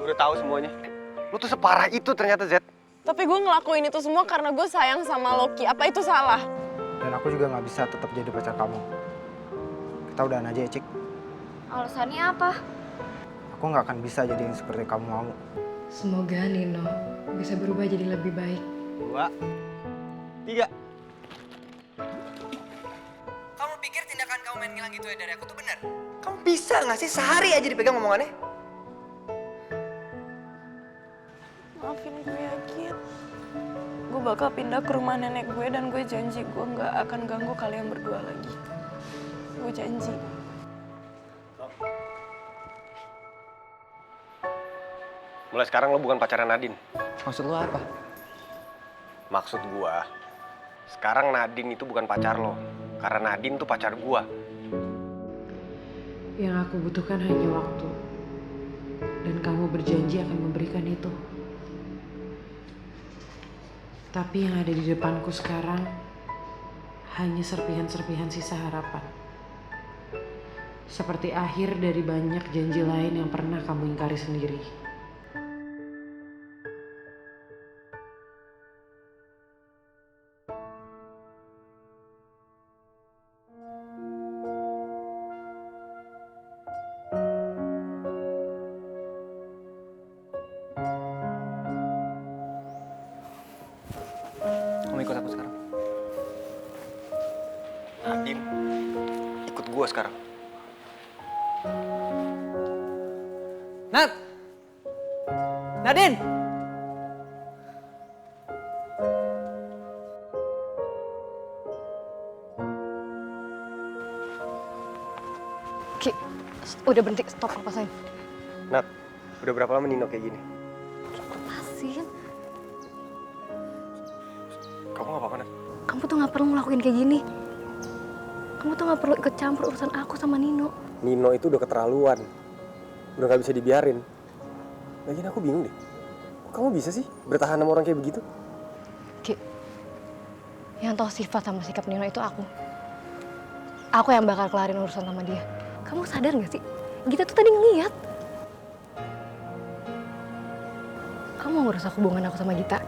Gue udah tahu semuanya. Lu tuh separah itu ternyata, Zed. Tapi gue ngelakuin itu semua karena gue sayang sama Loki. Apa itu salah? Dan aku juga nggak bisa tetap jadi pacar kamu. Kita udahan aja ya, Cik. Alasannya apa? Aku nggak akan bisa jadi yang seperti kamu mau. Semoga Nino bisa berubah jadi lebih baik. 2, 3. Kamu pikir tindakan kamu main ngilang gitu ya dari aku tuh benar? Kamu bisa nggak sih sehari aja dipegang omongannya? Maafin gue ya, Kit. Gue bakal pindah ke rumah nenek gue dan gue janji gue nggak akan ganggu kalian berdua lagi. Gue janji. Mulai sekarang lo bukan pacaran Nadine. Maksud lu apa? Maksud gua, sekarang Nadine itu bukan pacar lo. Karena Nadine tuh pacar gua. Yang aku butuhkan hanya waktu. Dan kamu berjanji akan memberikan itu. Tapi yang ada di depanku sekarang hanya serpihan-serpihan sisa harapan. Seperti akhir dari banyak janji lain yang pernah kamu ingkari sendiri. Kamu ikut aku sekarang. Nadine, ikut gua sekarang. Nat! Nadine! Ki, udah berhenti, stop lepasin. Nat, udah berapa lama Nino kayak gini? Lepasin. Kamu gak apa-apa, Nat? Kamu tuh nggak perlu ngelakuin kayak gini. Kamu tuh nggak perlu ikut campur urusan aku sama Nino. Nino itu udah keterlaluan. Udah gak bisa dibiarin. Lagian aku bingung deh. Kok kamu bisa sih bertahan sama orang kayak begitu? Ki, yang tahu sifat sama sikap Nino itu aku. Aku yang bakal kelarin urusan sama dia. Kamu sadar gak sih? Gita tuh tadi ngeliat. Kamu mau ngerusak hubungan aku sama Gita?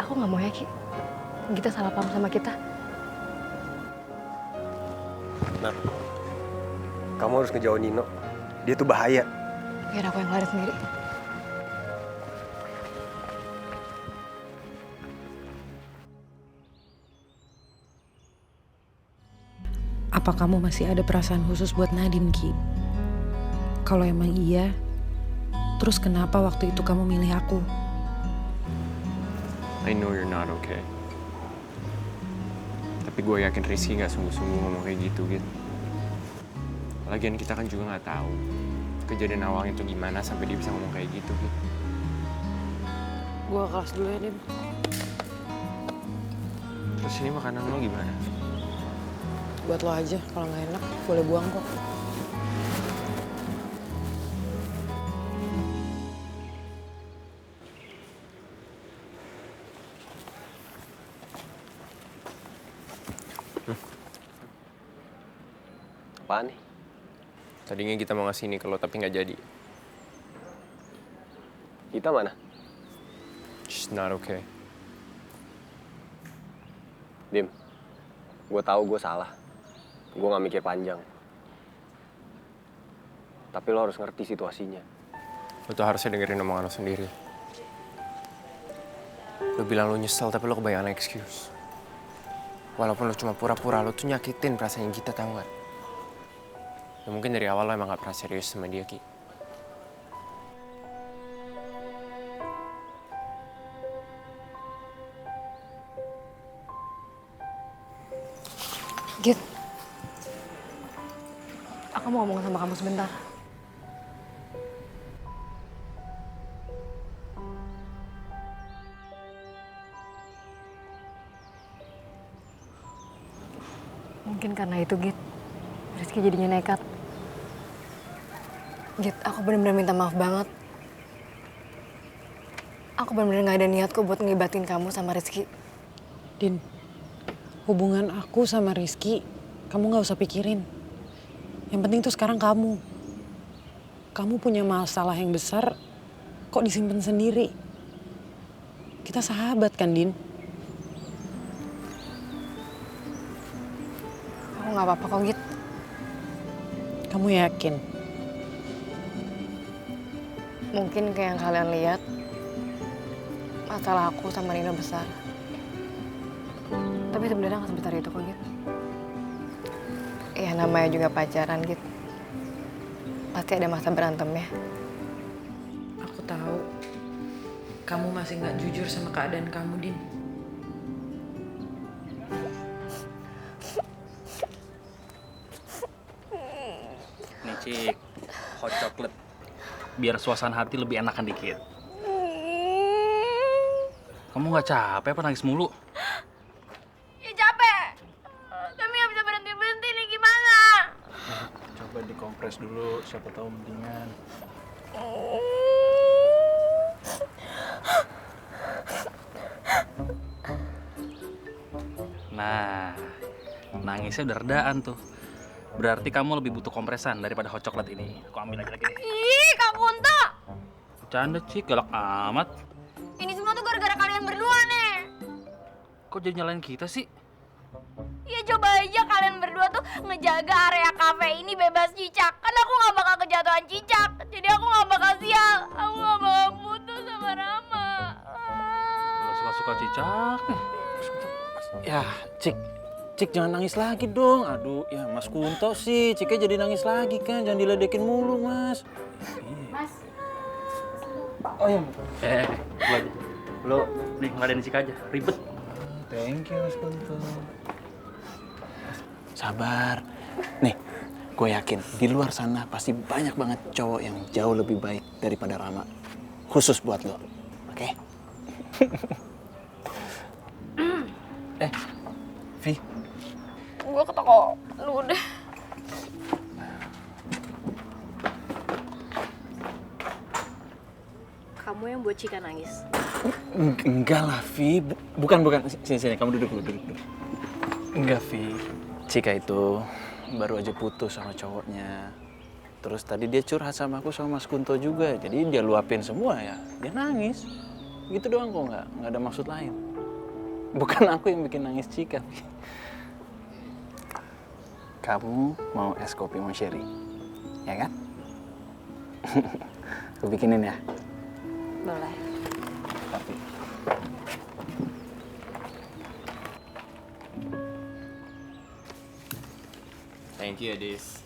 Aku gak mau ya, Ki. Gita salah paham sama kita. Nat, kamu harus ngejauhin Nino. Dia tuh bahaya. Biar aku yang kelarin sendiri. Apa kamu masih ada perasaan khusus buat Nadine, Ki? Kalau emang iya, terus kenapa waktu itu kamu milih aku? I know you're not okay. Tapi gue yakin Rizky gak sungguh-sungguh ngomong kayak gitu, gitu. Lagian kita kan juga gak tahu kejadian awalnya tuh gimana sampai dia bisa ngomong kayak gitu, gitu. Gue kelas dulu ya, Dim. Terus ini makanan lo gimana? Buat lo aja, kalau nggak enak boleh buang kok. Apaan nih? Tadinya kita mau ngasih ini ke lo tapi nggak jadi. Kita mana? She's not okay. Dim, gue tahu gue salah. Gue gak mikir panjang. Tapi lo harus ngerti situasinya. Lo tuh harusnya dengerin omongan lo sendiri. Lo bilang lo nyesel tapi lo kebanyakan excuse. Walaupun lo cuma pura-pura, lo tuh nyakitin perasaan kita, tahu gak? Ya mungkin dari awal lo emang gak pernah serius sama dia, Ki. Git, aku mau ngomong sama kamu sebentar. Mungkin karena itu, Git, Rizky jadinya nekat. Git, aku bener-bener minta maaf banget. Aku bener-bener gak ada niat kok buat ngelibatin kamu sama Rizky. Din, hubungan aku sama Rizky, kamu gak usah pikirin. Yang penting tuh sekarang kamu. Kamu punya masalah yang besar, kok disimpan sendiri? Kita sahabat kan, Din? Aku nggak apa-apa kok, Git. Kamu yakin? Mungkin kayak yang kalian lihat, masalah aku sama Nino besar. Tapi sebenarnya nggak sebesar itu kok, Git. Ya namanya juga pacaran, Git. Pasti ada masa berantemnya. Aku tahu. Kamu masih nggak jujur sama keadaan kamu, Din. Nih Cik, hot chocolate. Biar suasana hati lebih enakan dikit. Kamu nggak capek apa nangis mulu? Ya capek. Tapi nggak bisa berhenti-berhenti nih, gimana? Coba dikompres dulu, siapa tahu mendingan. Nah, nangisnya udah redaan tuh. Berarti kamu lebih butuh kompresan daripada hot chocolate ini. Aku ambil aja lagi deh. Ih, Kak Kunto. Bercanda Cik, galak amat. Ini semua tuh gara-gara kalian berdua nih. Kok jadi nyalain kita sih? Ya coba aja kalian berdua tuh ngejaga area kafe ini bebas cicak. Kan aku nggak bakal kejatuhan cicak. Jadi aku nggak bakal sial. Aku nggak bakal putus sama Rama. Udah suka-suka cicak. Ya, Cik jangan nangis lagi dong. Aduh, ya Mas Kunto sih. Ciknya jadi nangis lagi kan. Jangan diledekin mulu, Mas. Mas. Oh iya. Lo nih ngeladenin Cika aja. Ribet. Thank you, Mas Kunto. Sabar. Nih, gue yakin di luar sana pasti banyak banget cowok yang jauh lebih baik daripada Rama. Khusus buat lo, oke? Vi. Gue ke toko lu deh. Kamu yang buat Cika nangis? Enggak lah, Vi. Bukan. Sini, kamu duduk dulu. Enggak, Vi. Cika itu baru aja putus sama cowoknya. Terus tadi dia curhat sama aku sama Mas Kunto juga. Jadi dia luapin semua ya. Dia nangis. Gitu doang kok, nggak ada maksud lain. Bukan aku yang bikin nangis Cika. Kamu mau es kopi mau sherry? Ya kan? Aku bikinin ya. Boleh. Tapi Thank you, Adis.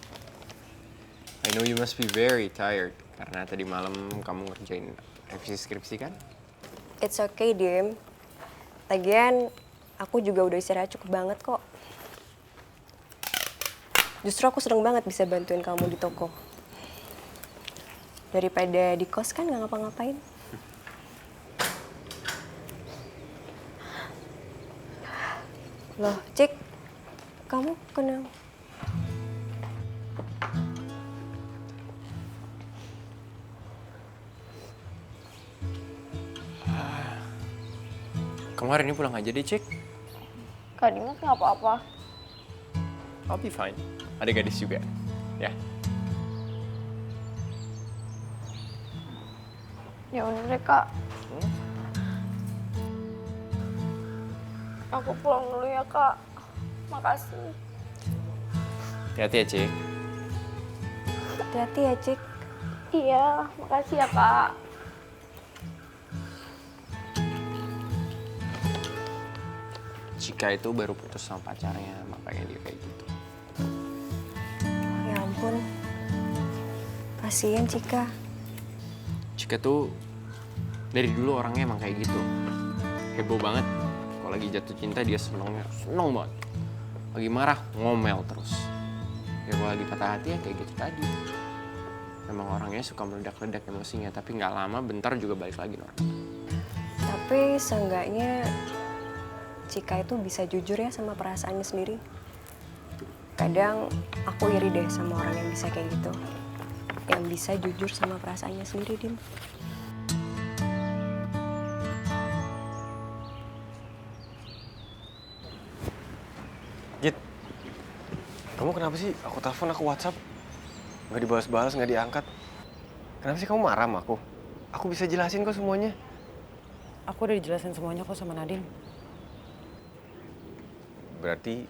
I know you must be very tired karena tadi malam kamu ngerjain revisi skripsi kan? It's okay, Dim. Lagian, aku juga udah istirahat cukup banget kok. Justru aku seneng banget bisa bantuin kamu di toko. Daripada di kos kan nggak ngapa-ngapain. Loh, Cik, kamu kenapa? Kamu hari ini pulang aja deh, Cik. Kak Dimas nggak apa-apa. I'll be fine. Ada gadis juga, ya. Ya udah deh, Kak. Aku pulang dulu ya, Kak. Makasih. Hati-hati ya, Cik. Hati-hati ya, Cik. Iya, makasih ya, Kak. Cika itu baru putus sama pacarnya, makanya dia kayak gitu. Ya ampun. Kasian Cika. Cika tuh dari dulu orangnya emang kayak gitu. Heboh banget. Kalau lagi jatuh cinta dia seneng banget. Lagi marah, ngomel terus. Ya kalau lagi patah hati ya kayak gitu tadi. Emang orangnya suka meledak-ledak emosinya, tapi nggak lama bentar juga balik lagi normal. Tapi seenggaknya Cika itu bisa jujur ya sama perasaannya sendiri. Kadang aku iri deh sama orang yang bisa kayak gitu. Yang bisa jujur sama perasaannya sendiri, Dim. Git, kamu kenapa sih? Aku telepon, aku WhatsApp. Nggak dibalas-balas, nggak diangkat. Kenapa sih kamu marah sama aku? Aku bisa jelasin kok semuanya. Aku udah dijelasin semuanya kok sama Nadine. Berarti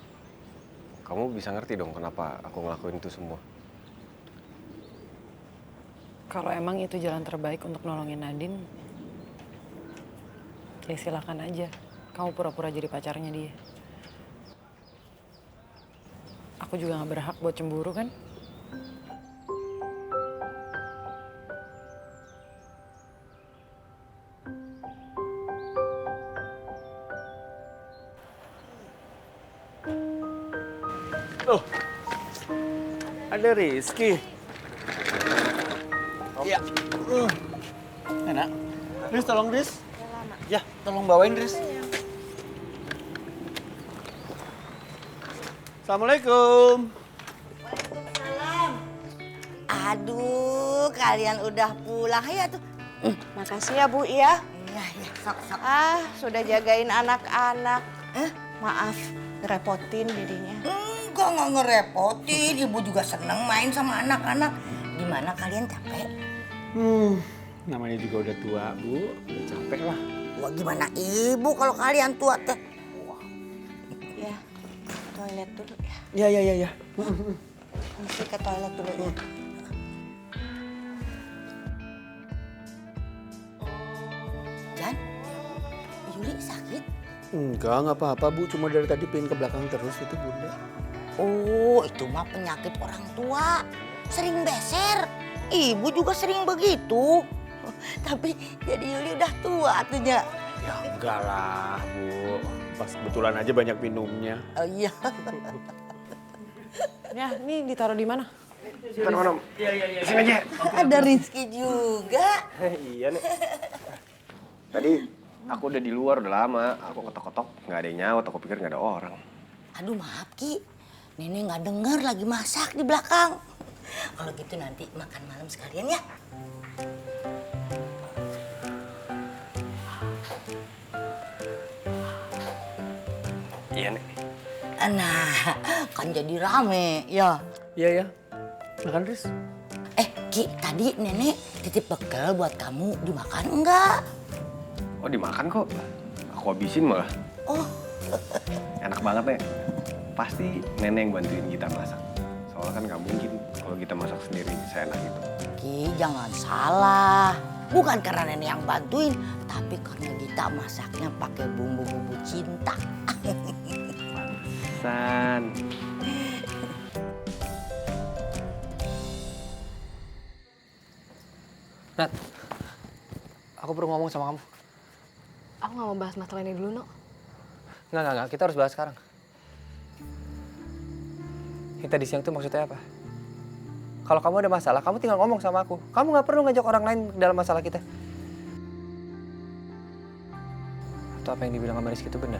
kamu bisa ngerti dong kenapa aku ngelakuin itu semua. Kalau emang itu jalan terbaik untuk nolongin Nadine, ya silakan aja. Kamu pura-pura jadi pacarnya dia. Aku juga gak berhak buat cemburu kan? Loh, ada Rizky. Iya. Enak. Riz, tolong Riz. Ya, tolong bawain Riz. Assalamualaikum. Aduh, kalian udah pulang ya tuh. Makasih ya Bu ya. Iya, iya, sok-sok. Ah, sudah jagain anak-anak. Maaf, ngerepotin jadinya. Kok nggak ngerepotin? Ibu juga seneng main sama anak-anak. Gimana kalian capek? Namanya juga udah tua, Bu. Udah capek lah. Wah, gimana ibu kalau kalian tua teh? Ya, toilet dulu ya. Iya. Mesti ke toilet dulu ya. Jan, Yuli sakit? Enggak apa-apa, Bu. Cuma dari tadi pengen ke belakang terus itu, Bunda. Oh, itu mah penyakit orang tua. Sering beser. Ibu juga sering begitu. Tapi jadi Yuli udah tua tuhnya. Ya enggak lah, Bu. Pas kebetulan aja banyak minumnya. Oh iya. Ya, ini ditaruh di mana? Taruh mana? Iya. Sini aja. Ada Rizky juga. Iya nih. Tadi aku udah di luar udah lama. Aku ketok-ketok nggak ada yang nyaut. Aku pikir nggak ada orang. Aduh maaf Ki, Nenek nggak denger lagi masak di belakang. Kalau gitu nanti makan malam sekalian ya. Iya nih. Nah, kan jadi rame ya. Iya. Makan Riz. Ki, tadi Nenek titip bekal buat kamu, dimakan enggak? Oh dimakan kok. Aku habisin malah. Oh. Enak banget nih. Pasti nenek yang bantuin kita masak. Soalnya kan nggak mungkin kalau kita masak sendiri seenak itu. Ki, jangan salah. Bukan karena Nenek yang bantuin, tapi karena kita masaknya pakai bumbu-bumbu cinta. San. Nat, aku perlu ngomong sama kamu. Aku gak mau bahas masalah ini dulu, Nok. Enggak. Kita harus bahas sekarang. Yang tadi siang itu maksudnya apa? Kalau kamu ada masalah, kamu tinggal ngomong sama aku. Kamu nggak perlu ngajak orang lain dalam masalah kita. Atau apa yang dibilang sama Rizky itu benar?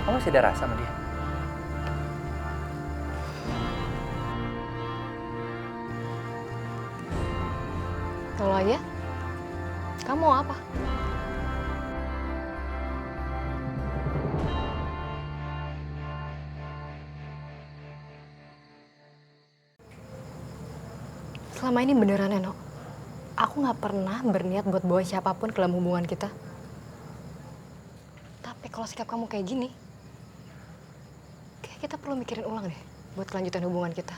Kamu masih ada rasa sama dia? Kalau aja, kamu mau apa? Selama ini beneran ya, Nok. Aku gak pernah berniat buat bawa siapapun ke dalam hubungan kita. Tapi kalau sikap kamu kayak gini, kayak kita perlu mikirin ulang deh buat kelanjutan hubungan kita.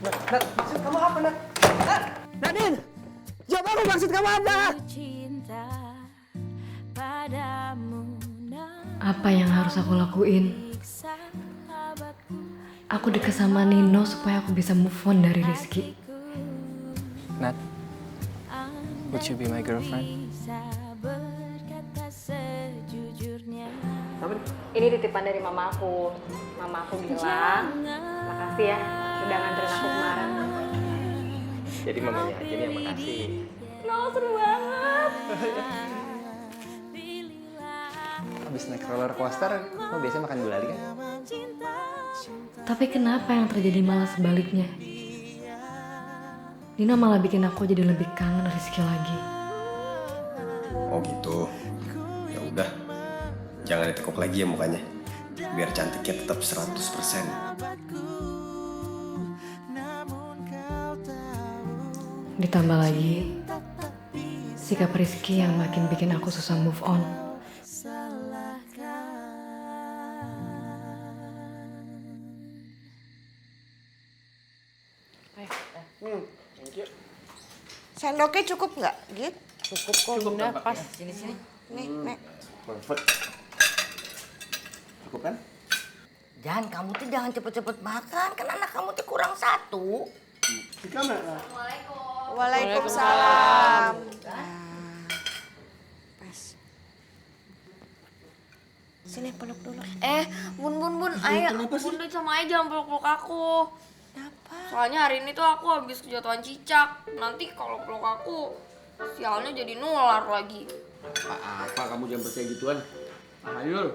Nat, maksud kamu apa, Nat? Nadine! Jawab aku, maksud kamu apa? Apa yang harus aku lakuin? Aku deket sama Nino supaya aku bisa move on dari Rizky. Nat, would you be my girlfriend? Ini titipan dari mama aku. Mama aku bilang, makasih ya udah nganterin aku kemarin. Jadi mamanya aja nih yang makasih. No, seru banget. Habis naik roller coaster, kamu biasanya makan gulali kan? Tapi kenapa yang terjadi malah sebaliknya? Nino malah bikin aku jadi lebih kangen Rizky lagi. Oh gitu. Ya udah. Jangan ditekuk lagi ya mukanya. Biar cantiknya tetap 100%. Ditambah lagi sikap Rizky yang makin bikin aku susah move on. Sendoknya cukup nggak, Git? Cukup kok, Bunda. Pas. Sini. Nih, Nek. Cukup kan? Jangan, kamu tuh jangan cepet-cepet makan, kan anak kamu tuh kurang satu. Di kamera. Waalaikumsalam. Pas. Sini peluk dulu. Bun, ayo, Bunda sama ayah jangan peluk-peluk aku. Kenapa? Soalnya hari ini tuh aku habis kejatuhan cicak. Nanti kalau peluk aku, sialnya jadi nular lagi. Apa kamu jangan percaya gituan? Ayul.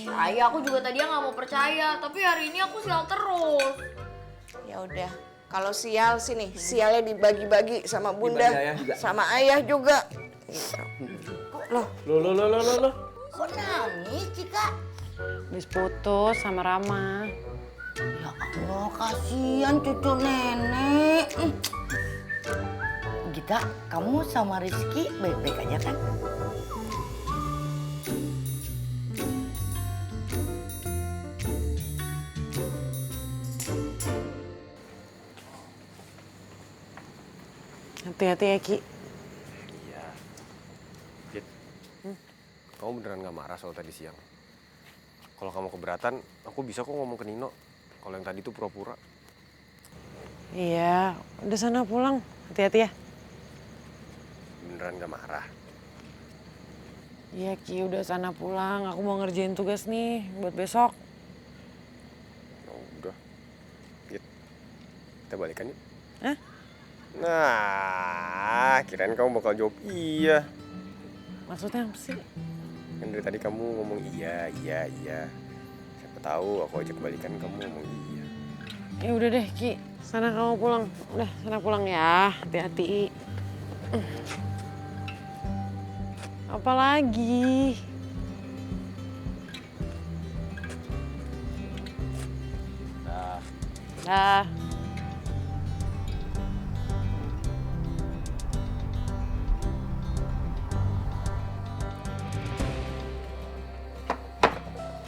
Ayah, aku juga tadinya nggak mau percaya, tapi hari ini aku sial terus. Ya udah, kalau sial sini, sialnya dibagi-bagi sama Bunda, sama ayah juga. Gitu. Loh. Kok nangis, Cika? Habis putus sama Rama. Ya Allah, kasihan cucu nenek. Gita, kamu sama Rizky baik-baik aja kan? Hati-hati ya, Ki. Iya. Git. Kamu beneran gak marah soal tadi siang? Kalau kamu keberatan, aku bisa kok ngomong ke Nino. Kalau yang tadi tuh pura-pura. Iya, udah sana pulang. Hati-hati ya. Beneran gak marah? Iya, Ki, udah sana pulang. Aku mau ngerjain tugas nih buat besok. Oh, udah. Git. Kita balikan yuk. Hah? Nah, kirain kamu bakal jawab iya. Maksudnya apa sih? Kan dari tadi kamu ngomong iya. Siapa tahu aku ajak balikan kamu ngomong iya. Ya udah deh, Ki. Sana kamu pulang. Udah, sana pulang ya. Hati-hati. Apa lagi? Dah.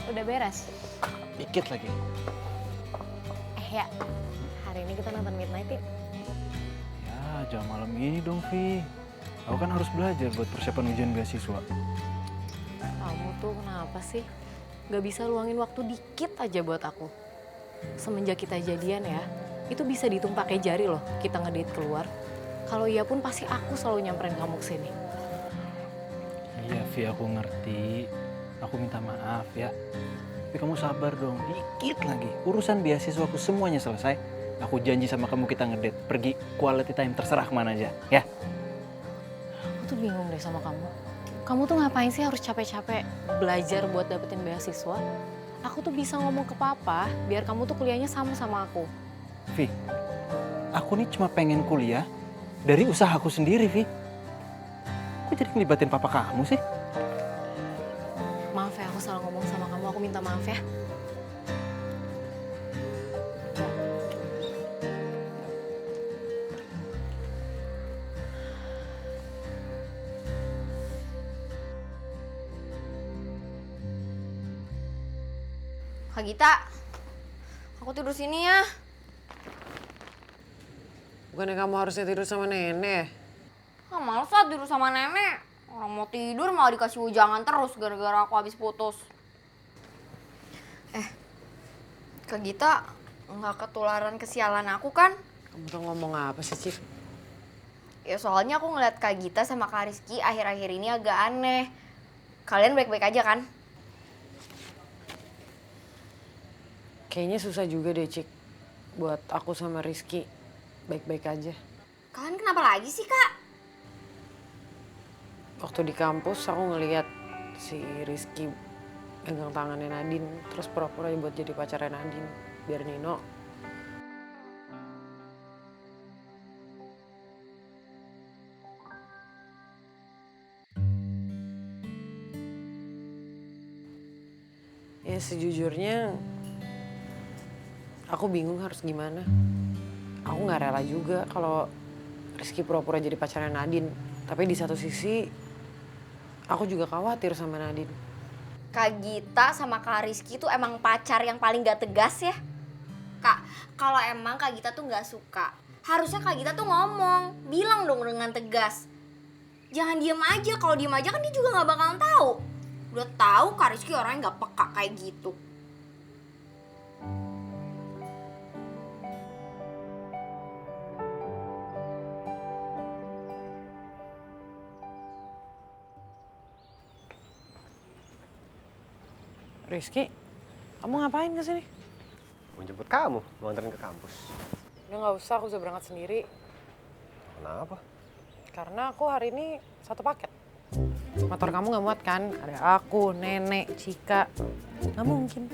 Udah beres? Dikit lagi. Ya, hari ini kita nonton Midnight yuk. Ya, jam malam ini dong, Vi. Aku kan harus belajar buat persiapan ujian beasiswa. Kamu tuh kenapa sih? Gak bisa luangin waktu dikit aja buat aku. Semenjak kita jadian ya, itu bisa dihitung pakai jari loh kita ngedate keluar. Kalau iya pun pasti aku selalu nyamperin kamu kesini. Iya, Vi, aku ngerti. Aku minta maaf ya. Tapi kamu sabar dong, dikit lagi. Urusan beasiswaku semuanya selesai. Aku janji sama kamu kita ngedate. Pergi quality time terserah kemana aja, ya? Aku tuh bingung deh sama kamu. Kamu tuh ngapain sih harus capek-capek belajar buat dapetin beasiswa? Aku tuh bisa ngomong ke papa biar kamu tuh kuliahnya sama aku. Vi, aku nih cuma pengen kuliah dari usahaku sendiri, Vi. Kok jadi ngelibatin papa kamu sih? Maaf ya, aku salah ngomong sama kamu. Aku minta maaf ya. Kak Gita, aku tidur sini ya. Bukannya kamu harusnya tidur sama nenek? Males lah tidur sama nenek. Orang mau tidur malah dikasih ujangan terus gara-gara aku habis putus. Kak Gita, nggak ketularan kesialan aku kan? Kamu tuh ngomong apa sih, Cik? Ya soalnya aku ngeliat Kak Gita sama Kak Rizky akhir-akhir ini agak aneh. Kalian baik-baik aja kan? Kayaknya susah juga deh, Cik. Buat aku sama Rizky baik-baik aja. Kalian kenapa lagi sih, Kak? Waktu di kampus aku ngeliat si Rizky pegang tangannya Nadine, terus pura-pura buat jadi pacarnya Nadine, biar Nino. Ya sejujurnya aku bingung harus gimana. Aku nggak rela juga kalau Rizky pura-pura jadi pacarnya Nadine. Tapi di satu sisi, aku juga khawatir sama Nadine. Kak Gita sama Kak Rizky tuh emang pacar yang paling gak tegas ya. Kak, kalau emang Kak Gita tuh gak suka, harusnya Kak Gita tuh ngomong, bilang dong dengan tegas. Jangan diem aja, kalau diem aja kan dia juga gak bakalan tahu. Udah tahu Kak Rizky orangnya gak peka kayak gitu. Rizky, kamu ngapain kesini? Mau jemput kamu, mau anterin ke kampus. Udah nggak usah, aku bisa berangkat sendiri. Kenapa? Karena aku hari ini satu paket. Motor kamu nggak muat kan? Ada aku, Nenek, Cika. Nggak mungkin.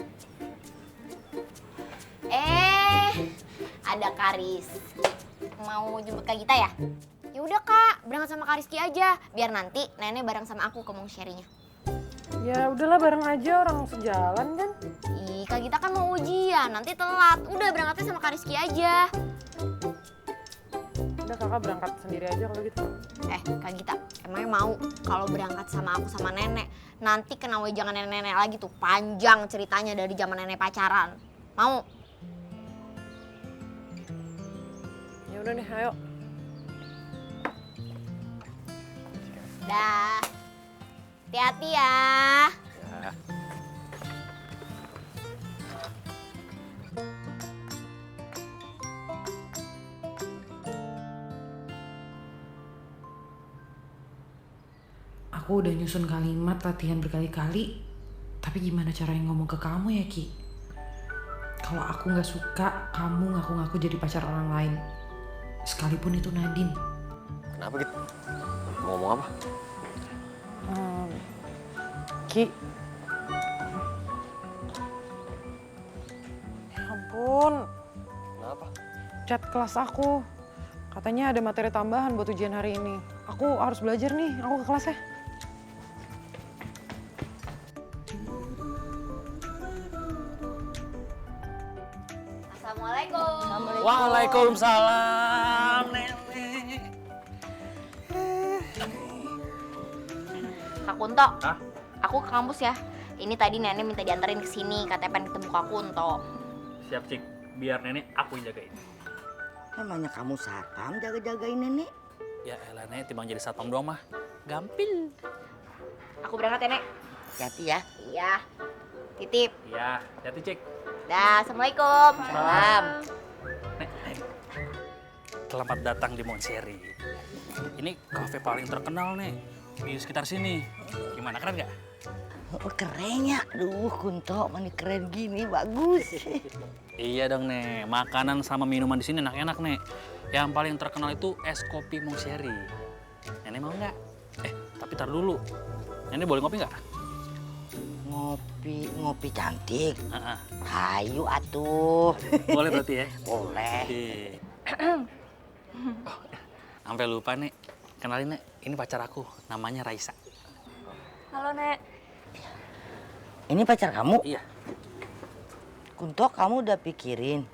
Ada Kak Rizky. Mau jemput Kak Gita ya? Ya udah Kak, berangkat sama Kak Rizky aja. Biar nanti Nenek bareng sama aku ke Mongseri-nya. Ya udahlah bareng aja, orang sejalan kan? Ih, Kak Gita kan mau ujian, nanti telat. Udah berangkatnya sama Kak Rizky aja. Udah kakak berangkat sendiri aja kalau gitu. Kak Gita, emangnya mau kalau berangkat sama aku sama Nenek, nanti kena wejangan nenek-nenek lagi tuh, panjang ceritanya dari zaman nenek pacaran. Mau? Ya udah nih, ayo. Dah. Hati-hati ya. Ya. Aku udah nyusun kalimat latihan berkali-kali, tapi gimana caranya ngomong ke kamu ya, Ki? Kalau aku nggak suka, kamu ngaku-ngaku jadi pacar orang lain. Sekalipun itu Nadine. Kenapa gitu? Mau ngomong apa? Ki. Ya ampun. Kenapa? Chat kelas aku. Katanya ada materi tambahan buat ujian hari ini. Aku harus belajar nih, aku ke kelas ya. Assalamualaikum. Waalaikumsalam, Nenek. Kak Kunto. Hah? Aku ke kampus ya. Ini tadi Nenek minta dianterin ke sini, katanya pengen ketemu Kak Kunto. Siap, Cik. Biar Nenek aku yang jagain. Namanya kamu satpam jaga-jagain Nenek. Ya elah, Nenek, timbang jadi satpam doang mah. Gampil. Aku berangkat ya, Nek. Hati-hati ya. Iya. Titip. Iya, hati Cik. Dah, Assalamualaikum. Salam. Nek. Selamat datang di Mongseri. Ini kafe paling terkenal, Nek. Di sekitar sini. Gimana, keren nggak? Oh, keren ya. Duh, Kunto, mana keren gini, bagus. Iya dong, Nek. Makanan sama minuman di sini enak-enak, Nek. Yang paling terkenal itu es kopi Mongseri. Nenek mau nggak? Tapi tar dulu. Nenek boleh ngopi nggak? Ngopi cantik. Hayu atuh. Boleh berarti ya? Boleh. Sampai lupa, Nek. Kenalin, Nek. Ini pacar aku. Namanya Raisa. Halo, Nek. Ini pacar kamu? Iya. Kunto, kamu udah pikirin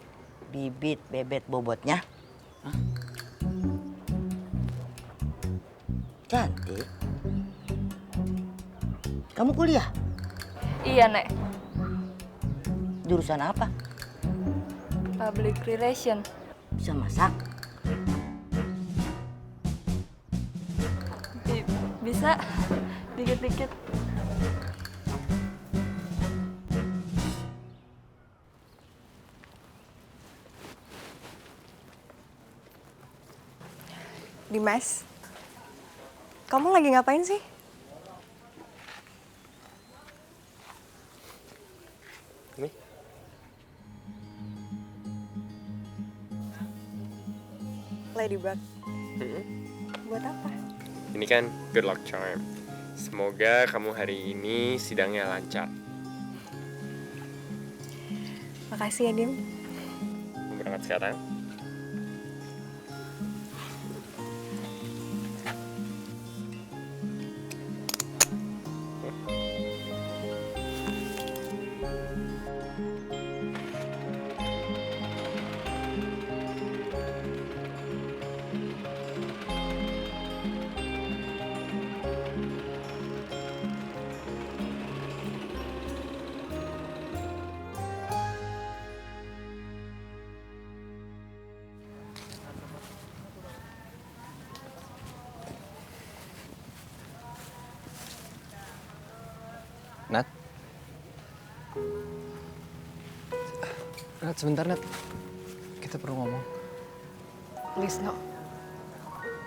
bibit bebet bobotnya? Hah? Cantik. Kamu kuliah? Iya, Nek. Jurusan apa? Public relation. Bisa masak? Bisa. Dikit-dikit. Dimas, kamu lagi ngapain sih? Ini? Ladybug. Buat apa? Ini kan good luck charm. Semoga kamu hari ini sidangnya lancar. Makasih ya, Dim. Mau berangkat sekarang? Nat? Nat, sebentar Nat. Kita perlu ngomong. Please, No.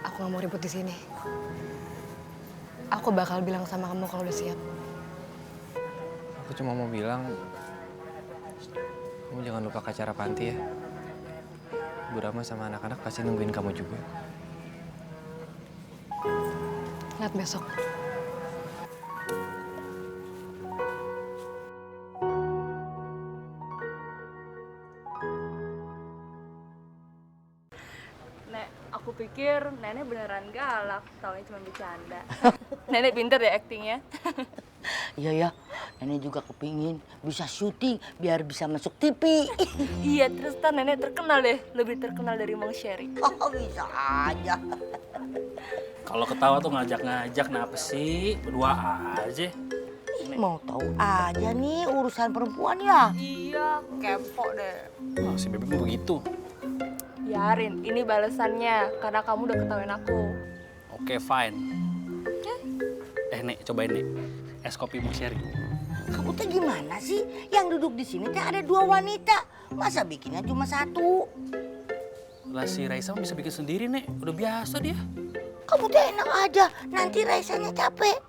Aku nggak mau ribut di sini. Aku bakal bilang sama kamu kalau udah siap. Aku cuma mau bilang, kamu jangan lupa ke acara panti ya. Bu Rama sama anak-anak pasti nungguin kamu juga. Lihat besok. Nek, aku pikir nenek beneran galak, taunya cuma bercanda. Nenek pinter ya aktingnya. Iya ya, nenek juga kepingin bisa syuting biar bisa masuk TV. Iya, terus ntar nenek terkenal deh, lebih terkenal dari Mang Sherry. Oh, bisa aja. Kalau ketawa tuh ngajak-ngajak, kenapa sih? Berdua aja. Mau tahu aja nih urusan perempuan ya? Iya, kepo deh. Oh, si Bebe begitu. Biarin, ini balasannya karena kamu udah ketawain aku. Oke, fine. Nek, cobain nih. Es kopi Mang Sherry. Kamu tuh gimana sih? Yang duduk di sini tuh ada 2 wanita. Masa bikinnya cuma 1? Lah si Raisa bisa bikin sendiri, Nek. Udah biasa dia. Kamu tuh enak aja, nanti Raisanya capek.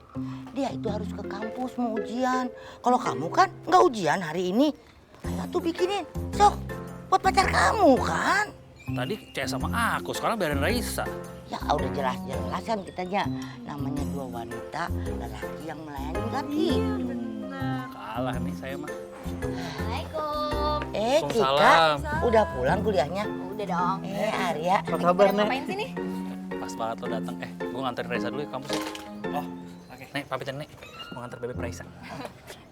Dia itu harus ke kampus mau ujian. Kalau kamu kan nggak ujian hari ini. Ayo tuh bikinin, sok, buat pacar kamu kan. Tadi CS sama aku, sekarang biarin Raisa. Ya udah jelas-jelas kan kitanya. Namanya 2 wanita, lelaki yang melayani laki. Kalah nih saya mah. Assalamualaikum. Cika, Waalaikumsalam. udah pulang kuliahnya? Udah dong. Arya. Apa kabar, Nek? Ngapain sih nih? Pas banget lo datang. Gue nganterin Raisa dulu ke kampus. Oh, oke. Nek, pamitan Nek. Mau nganter Bebe Raisa.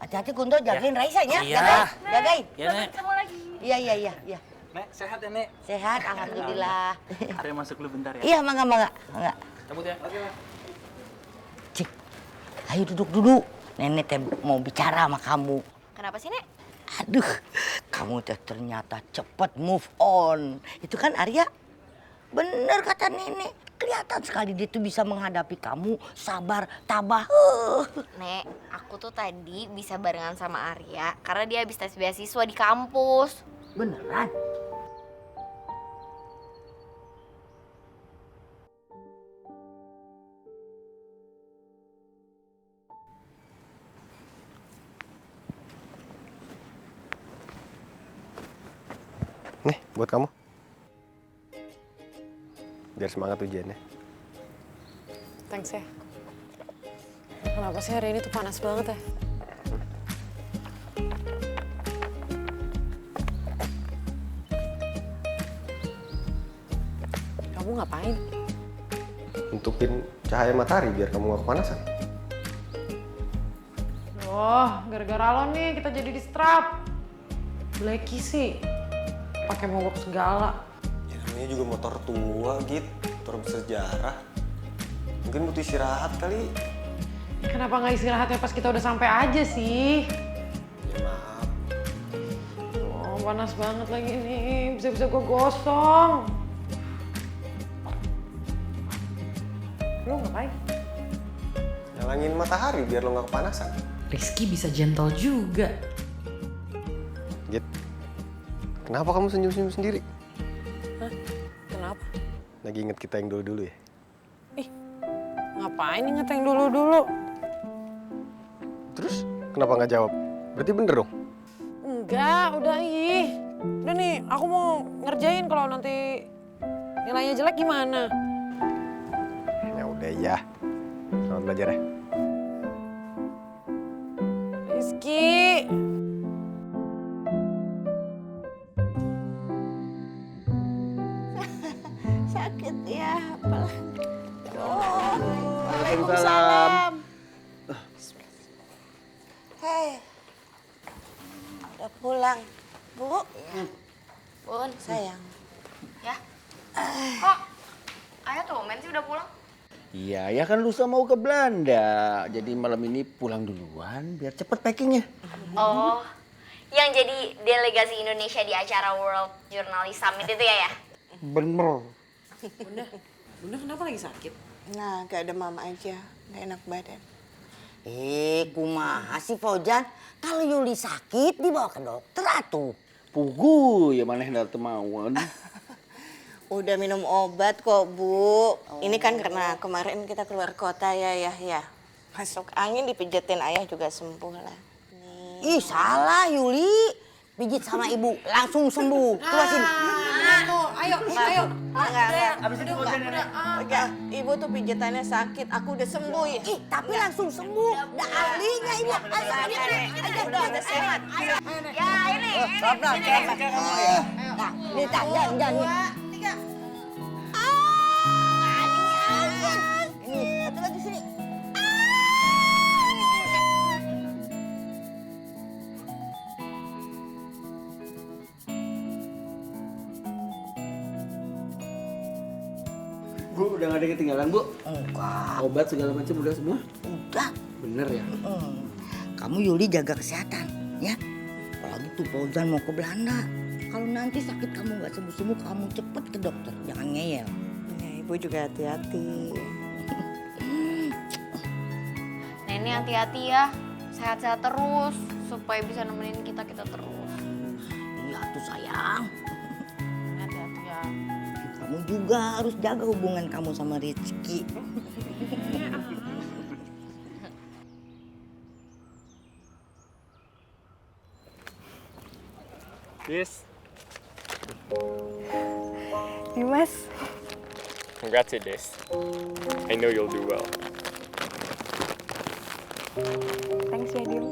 Hati-hati Kunto, jagain Raisanya. Iya. Jagain. Iya, Nek. Ketemu lagi. Iya. Nek, sehat ya, Nek? Sehat, alhamdulillah. Arya masuk dulu bentar ya. Iya, mangga. Cabut ya. Oke, Nek. Cik, ayo duduk dulu. Nenek teh mau bicara sama kamu. Kenapa sih, Nek? Aduh, kamu teh ternyata cepet move on. Itu kan Arya? Bener kata nenek. Kelihatan sekali dia tuh bisa menghadapi kamu. Sabar, tabah. Nek, aku tuh tadi bisa barengan sama Arya karena dia habis tes beasiswa di kampus. Beneran? Nih, buat kamu. Biar semangat ujiannya. Thanks ya. Kenapa sih hari ini tuh panas banget ya? Kamu ngapain? Nutupin cahaya matahari biar kamu gak kepanasan. Wah, gara-gara lo nih kita jadi distrap. Blacky sih, pakai mogok segala. Ya namanya juga motor tua gitu, motor bersejarah. Mungkin butuh istirahat kali. Kenapa nggak istirahatnya pas kita udah sampai aja sih? Ya maaf. Oh, panas banget lagi nih, bisa-bisa gue gosong. Lo ngapain? Nyalangin matahari biar lo gak kepanasan. Rizky bisa gentle juga. Git, kenapa kamu senyum-senyum sendiri? Hah? Kenapa? Lagi inget kita yang dulu-dulu ya? Ngapain inget yang dulu-dulu? Terus kenapa nggak jawab? Berarti bener dong? Enggak, udah Udah nih, aku mau ngerjain kalau nanti nilainya jelek gimana? Ya udah ya. Selamat belajar ya. Rizky. Sakit ya, apalah. Waalaikumsalam. Hei, udah pulang, Bu. Bun, Sayang. ya. Kok Ayah tuh men sih udah pulang? Iya, ya kan lusa mau ke Belanda. Jadi malam ini pulang duluan biar cepet packingnya. Oh, yang jadi delegasi Indonesia di acara World Journalist Summit itu ya? Bener. Bunda kenapa lagi sakit? Nah, gak ada mama aja, gak enak badan. Kumaha sih Fauzan? Kalau Yuli sakit dibawa ke dokter atuh. Pugu ya maneh da teu mauan. Udah minum obat kok, Bu. Ini kan karena kemarin kita keluar kota ya. Masuk angin dipijetin ayah juga sembuh lah. Ih, salah Yuli. Pijit sama ibu langsung sembuh. Coba sini. Ayo. Enggak. Abis itu enggak. Ibu tuh pijitannya sakit. Aku udah sembuh ya. Ih, tapi langsung sembuh. Udah ahlinya ibu. Ayo, udah sehat. Ya, ini. Nah, ini jangan. Ini, satu lagi sini. Bu, udah gak ada yang ketinggalan, Bu? Enggak. Obat segala macam udah semua? Udah. Bener ya? Kamu Yuli jaga kesehatan, ya. Apalagi tuh Fauzan mau ke Belanda. Kalau nanti sakit kamu nggak sembuh-sembuh, kamu cepet ke dokter, jangan ngeyel. Ya, Ibu juga hati-hati. Nenek hati-hati ya, sehat-sehat terus supaya bisa nemenin kita terus. Iya tuh sayang. Hati-hati ya. Kamu juga harus jaga hubungan kamu sama Rizky. Yes. Dimas, Congrats, Des. I know you'll do well. thanks ya Dim.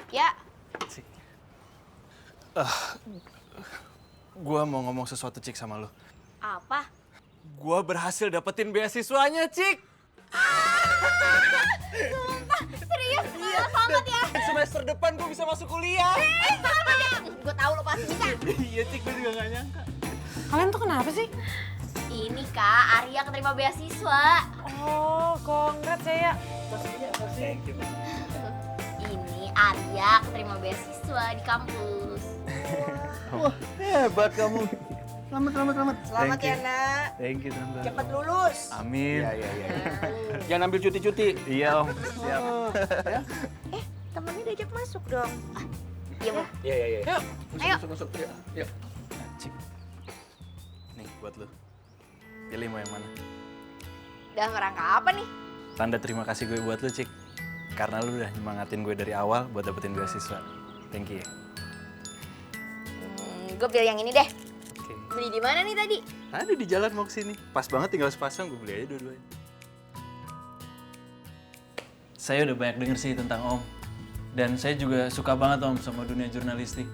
Ya, Gua mau ngomong sesuatu, Cik, sama lo. apa? Gua berhasil dapetin beasiswanya, Cik. Sumpah, serius? Selamat ya. Semester depan gua bisa masuk kuliah. Selamat ya. Gue tahu lo pasti bisa. Iya, Cik, gua juga gak nyangka. Kalian tuh kenapa sih? Ini Kak, Arya keterima beasiswa. Oh, congrats ya. Ini Arya keterima beasiswa di kampus. Wah, hebat kamu. Selamat. Selamat ya, Nak. Thank you, Tante. Cepat lulus. Amin. Iya. Jangan ambil cuti-cuti. Iya, Om. Siap. Temennya diajak masuk dong. Iya, Bu. Iya. Yuk. Ayo. Masuk. Yuk. Nah, Cik. Nih, buat lo. Pilih mau yang mana? Dalam rangka apa nih? Tanda terima kasih gue buat lo, Cik. Karena lu udah nyemangatin gue dari awal buat dapetin beasiswa. Thank you ya. Gue pilih yang ini deh. Oke. Beli di mana nih tadi? Ada di jalan mau kesini. Pas banget tinggal sepasang, gue beli aja dua-duanya. Saya udah banyak denger sih tentang Om. Dan saya juga suka banget Om sama dunia jurnalistik.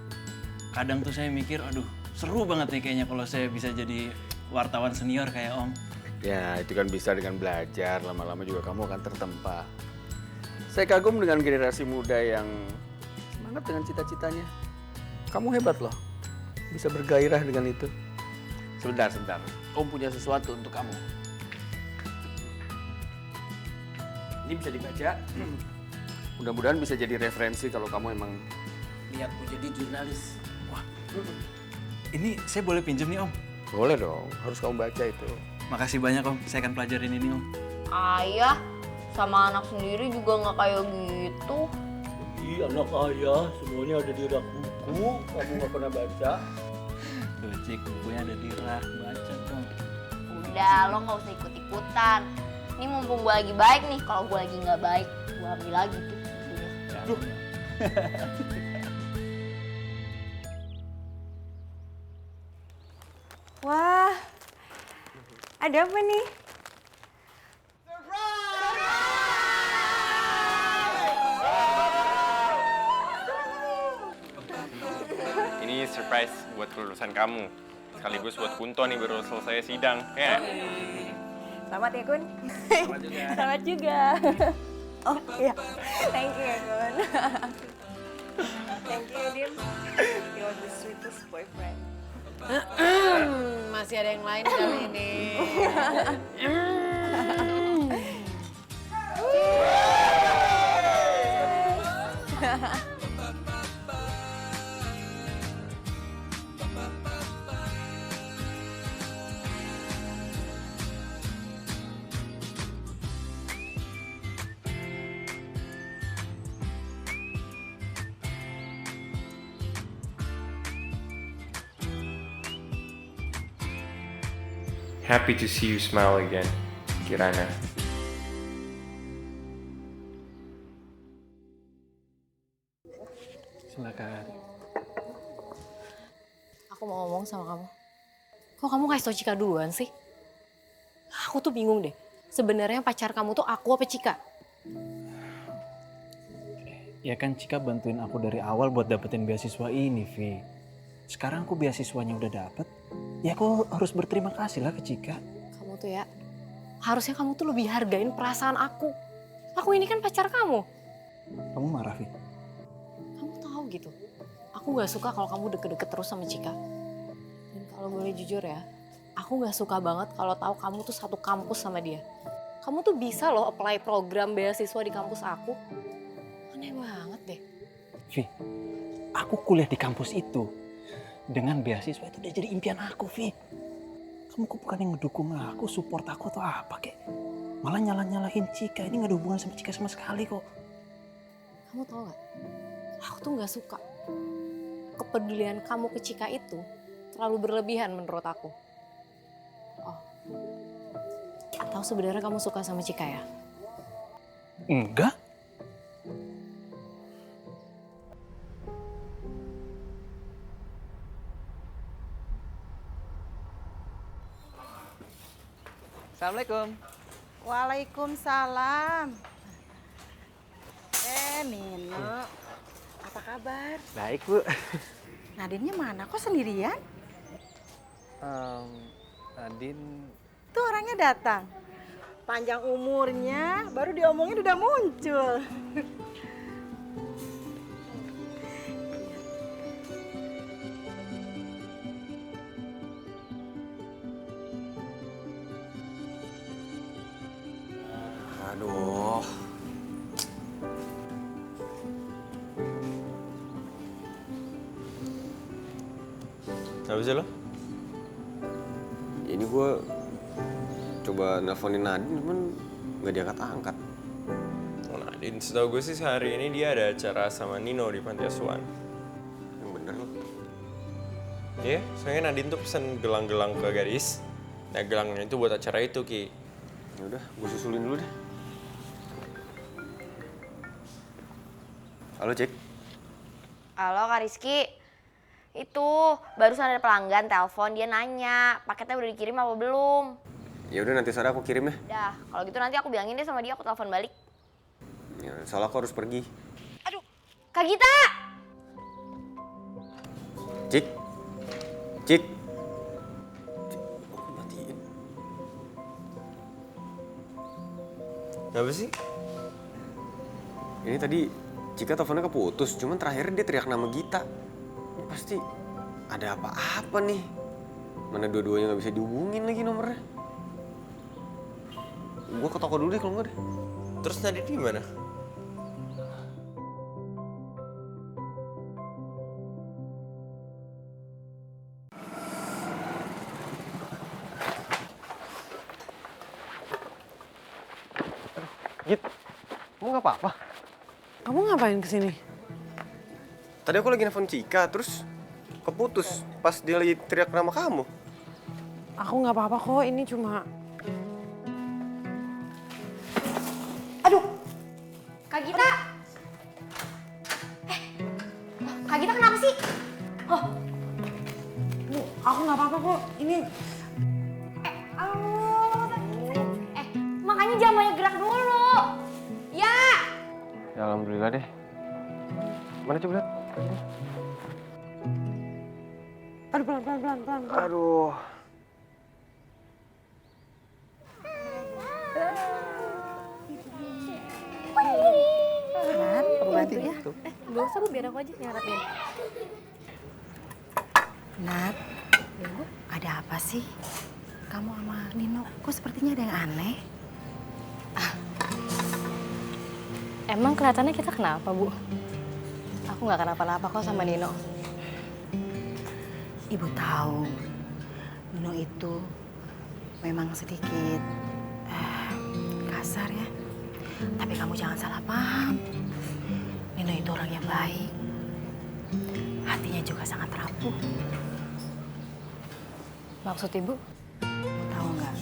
Kadang tuh saya mikir, aduh seru banget nih kayaknya kalau saya bisa jadi wartawan senior kayak Om. Ya, itu kan bisa dengan belajar. Lama-lama juga kamu akan tertempa. Saya kagum dengan generasi muda yang semangat dengan cita-citanya. Kamu hebat loh. Bisa bergairah dengan itu. Sebentar. Om punya sesuatu untuk kamu. Ini bisa dibaca. Mudah-mudahan bisa jadi referensi kalau kamu emang niat mau jadi jurnalis. Wah, ini saya boleh pinjem nih Om? Boleh dong, harus kamu baca itu. Makasih banyak Om, saya akan pelajarin ini Om. Ayah sama anak sendiri juga nggak kayak gitu. Iya, anak ayah semuanya ada di rak buku. Kamu nggak pernah baca? Tuh Cik, bukunya ada di rak, baca dong. Udah, lo nggak usah ikut-ikutan. Ini mumpung gue lagi baik nih, kalau gue lagi nggak baik, gue ambil lagi tuh. Duh. Wah, ada apa nih? Ini surprise buat kelulusan kamu. Sekaligus buat Kunto nih baru selesai sidang. Ya. Selamat ya, Kun. Selamat juga. Selamat juga. Oh, iya. Thank you ya, Kun. Thank you, Dim. You're the sweetest boyfriend. Masih ada yang lain kali ini. Happy to see you smile again, Kirana. Silakan. Aku mau ngomong sama kamu. Kok kamu kasih tau Cika duluan sih? Aku tuh bingung deh. Sebenarnya pacar kamu tuh aku apa Cika? Ya kan Cika bantuin aku dari awal buat dapetin beasiswa ini, Vi. Sekarang aku beasiswanya udah dapet, ya aku harus berterima kasih lah ke Cika. Kamu tuh ya, harusnya kamu tuh lebih hargain perasaan aku. Aku ini kan pacar kamu. Kamu marah, Vi? Kamu tahu gitu, aku gak suka kalau kamu deket-deket terus sama Cika. Dan kalau boleh jujur ya, aku gak suka banget kalau tahu kamu tuh satu kampus sama dia. Kamu tuh bisa loh apply program beasiswa di kampus aku. Aneh banget deh. Vi, aku kuliah di kampus itu. Dengan beasiswa itu udah jadi impian aku, Vi. Kamu kok bukan yang ngedukung aku, support aku atau apa kek? Malah nyalahin Cika, ini gak ada hubungan sama Cika sama sekali kok. Kamu tau gak, aku tuh gak suka. Kepedulian kamu ke Cika itu terlalu berlebihan menurut aku. Oh, atau sebenarnya kamu suka sama Cika ya? Enggak. Assalamualaikum. Waalaikumsalam. Nino, apa kabar? Baik, Bu. Nadine-nya mana? Kok sendirian? Nadine... Tuh orangnya datang. Panjang umurnya, baru diomongin udah muncul. Aduh. Kenapa sih lo? Ini gue coba nelfonin Nadine, cuman nggak diangkat-angkat. Oh, Nadine, setahu gue sih hari ini dia ada acara sama Nino di Panti Asuhan. Yang bener lo? Iya, soalnya Nadine tuh pesen gelang-gelang ke gadis. Nah, gelangnya itu buat acara itu, Ki. Ya udah, gue susulin dulu deh. Halo, Cik. Halo Kak Rizky. Itu barusan ada pelanggan telepon, dia nanya paketnya udah dikirim apa belum. Ya udah, nanti sore aku kirim ya. Dah, kalau gitu nanti aku bilangin deh sama dia, aku telepon balik. Ya, soalnya aku harus pergi. Kak Gita! Cik. Cik. Oh, matiin. Kenapa sih? Ini tadi Cika teleponnya keputus, cuman terakhir dia teriak nama Gita. Ini pasti ada apa-apa nih. Mana dua-duanya nggak bisa dihubungin lagi nomornya. Gua ke toko dulu deh kalau nggak deh. Terus Nadine gimana? Git, kamu nggak apa-apa? Kamu ngapain kesini? Tadi aku lagi nelfon Cika, terus keputus pas dia lagi teriak nama kamu. Aku nggak apa-apa kok, ini cuma... Kak Gita! Kak Gita kenapa sih? Oh, Bu, aku nggak apa-apa kok, ini... makanya jangan banyak gerak dulu. Ya! Ya alhamdulillah deh. Mana coba lihat? Aduh, pelan. Aduh. Nat, aku bantu ya. Gak usah Bu, biar aku aja yang rapiin. Nat, ada apa sih? Kamu sama Nino kok sepertinya ada yang aneh? Emang kelihatannya kita kenapa, Bu? Aku nggak kenapa-napa kok sama Nino. Ibu tahu Nino itu memang sedikit kasar ya. Tapi kamu jangan salah paham. Nino itu orang yang baik. Hatinya juga sangat rapuh. Maksud ibu? Tahu nggak?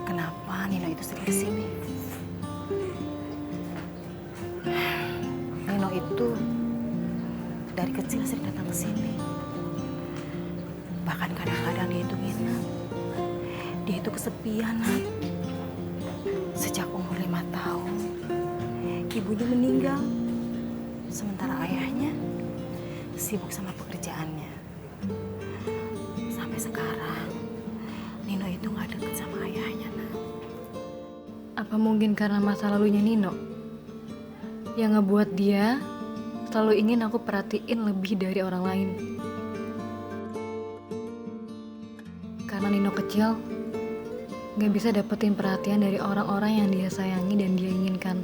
Kenapa Nino itu sering kesini? Nino itu dari kecil sering datang ke sini. Bahkan kadang-kadang dia itu nginep. Dia itu kesepian, Nat. Sejak umur 5 tahun, ibunya meninggal. Sementara ayahnya sibuk sama pekerjaannya. Sampai sekarang, Nino itu nggak deket sama ayahnya, Nat. Apa mungkin karena masa lalunya Nino yang ngebuat dia selalu ingin aku perhatiin lebih dari orang lain? Karena Nino kecil, gak bisa dapetin perhatian dari orang-orang yang dia sayangi dan dia inginkan.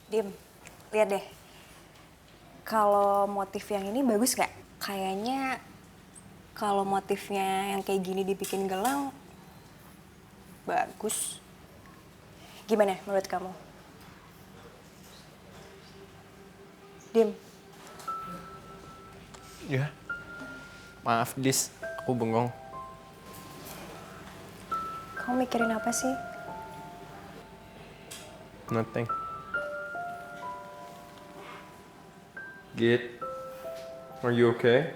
Dim, lihat deh. Kalau motif yang ini bagus gak? Kayaknya kalau motifnya yang kayak gini dibikin gelang, bagus. Gimana menurut kamu? Dim. Ya. Maaf, Dis. Aku bengong. Kamu mikirin apa sih? Nothing. Git, are you okay?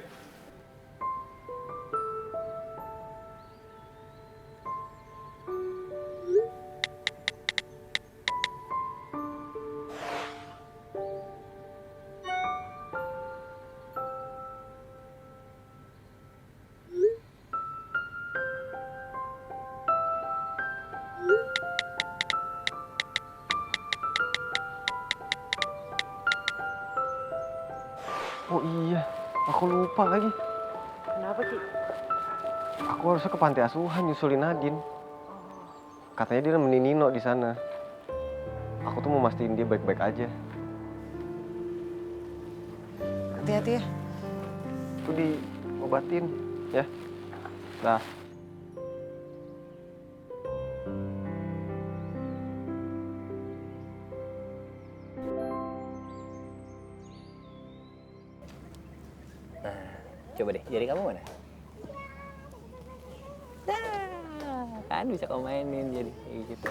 Oh iya, aku lupa lagi. Kenapa, Ki? Aku harusnya ke panti asuhan nyusulin Nadine. Katanya dia nemenin Nino di sana. Aku tuh mau mastiin dia baik-baik aja. Hati-hati ya. Tuh diobatin, ya. Dah. Coba deh, jari kamu mana? Nah, kan bisa kamu mainin jadi kayak gitu.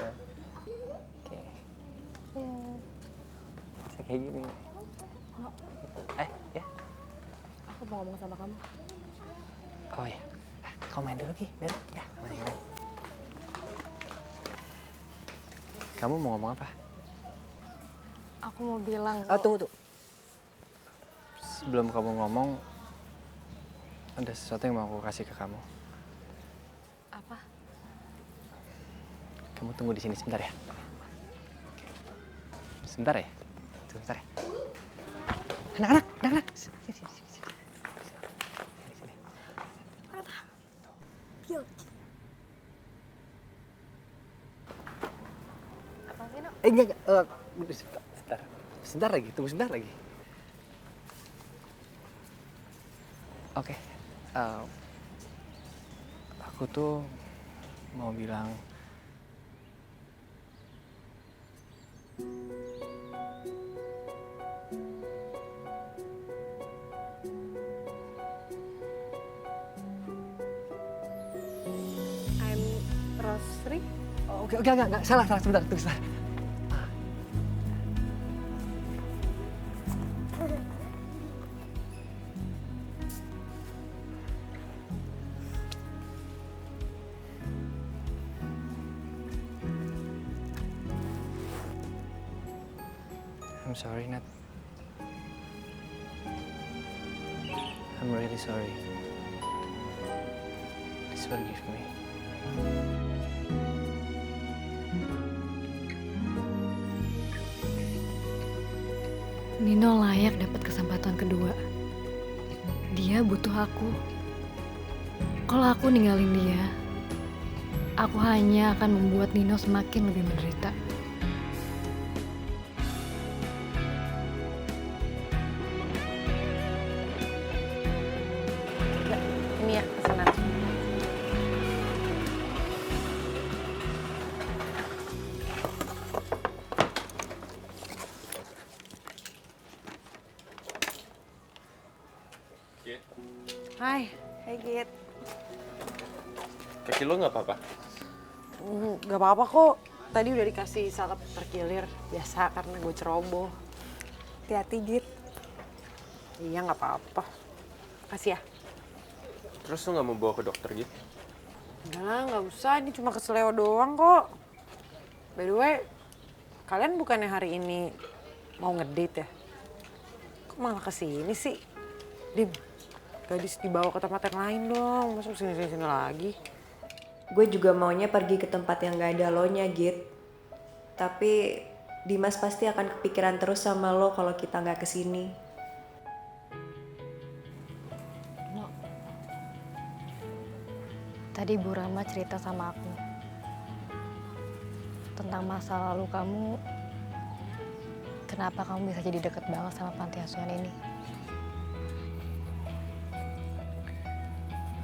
Oke. Bisa kayak gini. Ya. Aku mau ngomong sama kamu. Oh ya. Kamu main dulu, Ki. Biar. Ya, main. Kamu mau ngomong apa? Aku mau bilang. Tunggu. Sebelum kamu ngomong, ada sesuatu yang mau aku kasih ke kamu. Apa? Kamu tunggu di sini sebentar ya. Sebentar ya. Sebentar ya. Anak-anak. Sini. Apa sih, Nok? Enggak. Sebentar lagi. Tunggu sebentar lagi. Oke. Aku tuh mau bilang I'm Rosri. Oh, oke, enggak. Salah. Sebentar, tunggu sebentar. I'm sorry, Nat. I'm really sorry. Please forgive me. Nino layak dapat kesempatan kedua. Dia butuh aku. Kalau aku ninggalin dia, aku hanya akan membuat Nino semakin lebih menderita. Ini ya pesanan. Hai. Hai Git. Kaki lo nggak apa-apa? Gak apa-apa kok. Tadi udah dikasih salep terkilir. Biasa karena gue ceroboh. Hati-hati Git. Iya nggak apa-apa. Kasih ya. Terus lo nggak mau bawa ke dokter gitu? Enggak lah, nggak usah. Ini cuma keseleo doang kok. By the way, kalian bukannya hari ini mau ngedate ya? Kok malah kesini sih? Dim, gadis dibawa ke tempat yang lain dong. Masuk sini-sini lagi. Gue juga maunya pergi ke tempat yang gak ada lo-nya, Git. Tapi Dimas pasti akan kepikiran terus sama lo kalau kita gak kesini. Tadi Bu Rama cerita sama aku tentang masa lalu kamu. Kenapa kamu bisa jadi deket banget sama panti asuhan ini?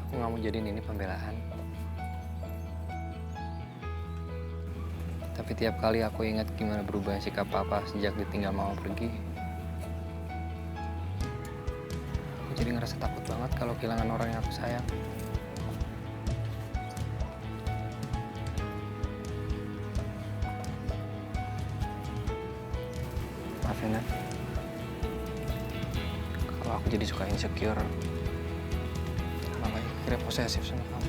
Aku gak mau jadiin ini pembelaan. Tapi tiap kali aku ingat gimana berubahnya sikap papa sejak ditinggal mama pergi. Aku jadi ngerasa takut banget kalau kehilangan orang yang aku sayang. Maaf ya, Nat. Kalau aku jadi suka insecure, malah akhirnya posesif sama kamu.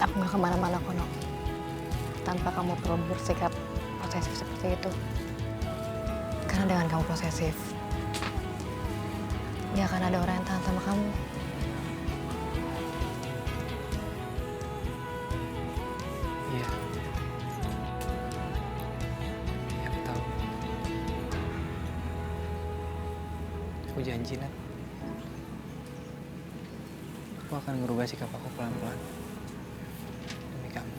Aku gak kemana-mana kok, Nok. Tanpa kamu perlu bersikap posesif seperti itu. Karena dengan kamu posesif, gak akan ada orang yang tahan sama kamu. Iya. Iya, aku tahu. Aku janji, Nat. Aku akan ngerubah sikap aku pelan-pelan. Demi kamu.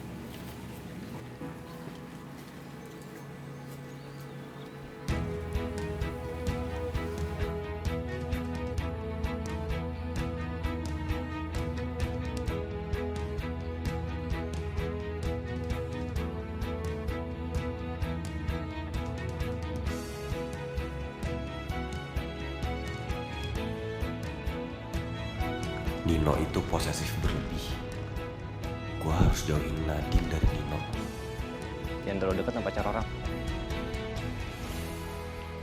Nino itu posesif berlebih. Gua harus jauhin Nadine dari Nino. Jangan terlalu dekat sama pacar orang.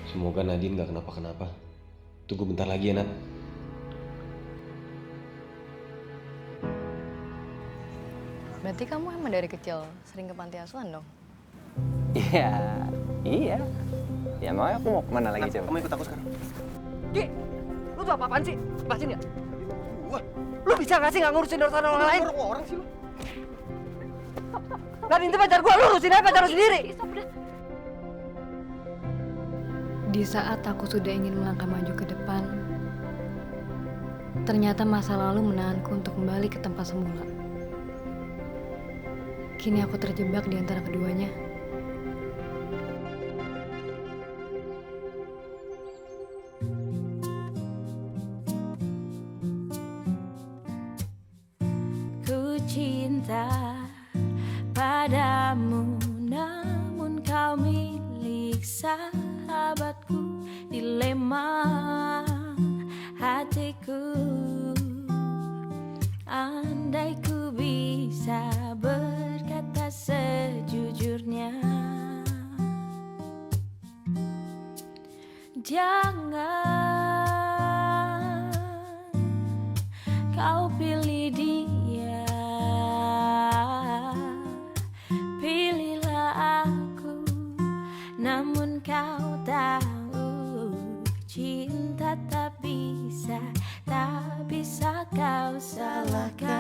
Semoga Nadine gak kenapa-kenapa. Tunggu bentar lagi ya, Nat. Berarti kamu emang dari kecil sering ke panti asuhan dong? Iya, iya. Ya makanya aku mau kemana lagi coba? Kamu ikut aku sekarang. Ki, lu tuh apa-apaan sih? Lepasin ya? Lu bisa gak sih gak ngurusin urusan orang lain? Orang sih lu. Nadine itu pacar gua, lu urusin aja pacar lu sendiri. Di saat aku sudah ingin melangkah maju ke depan, ternyata masa lalu menahanku untuk kembali ke tempat semula. Kini aku terjebak di antara keduanya. Ku cinta padamu, namun kau milik sahabatku. Dilema hatiku, andai ku bisa berkata sejujurnya. Jangan kau pilih dia, pilihlah aku. Namun kau tahu cinta tak bisa kau salahkan.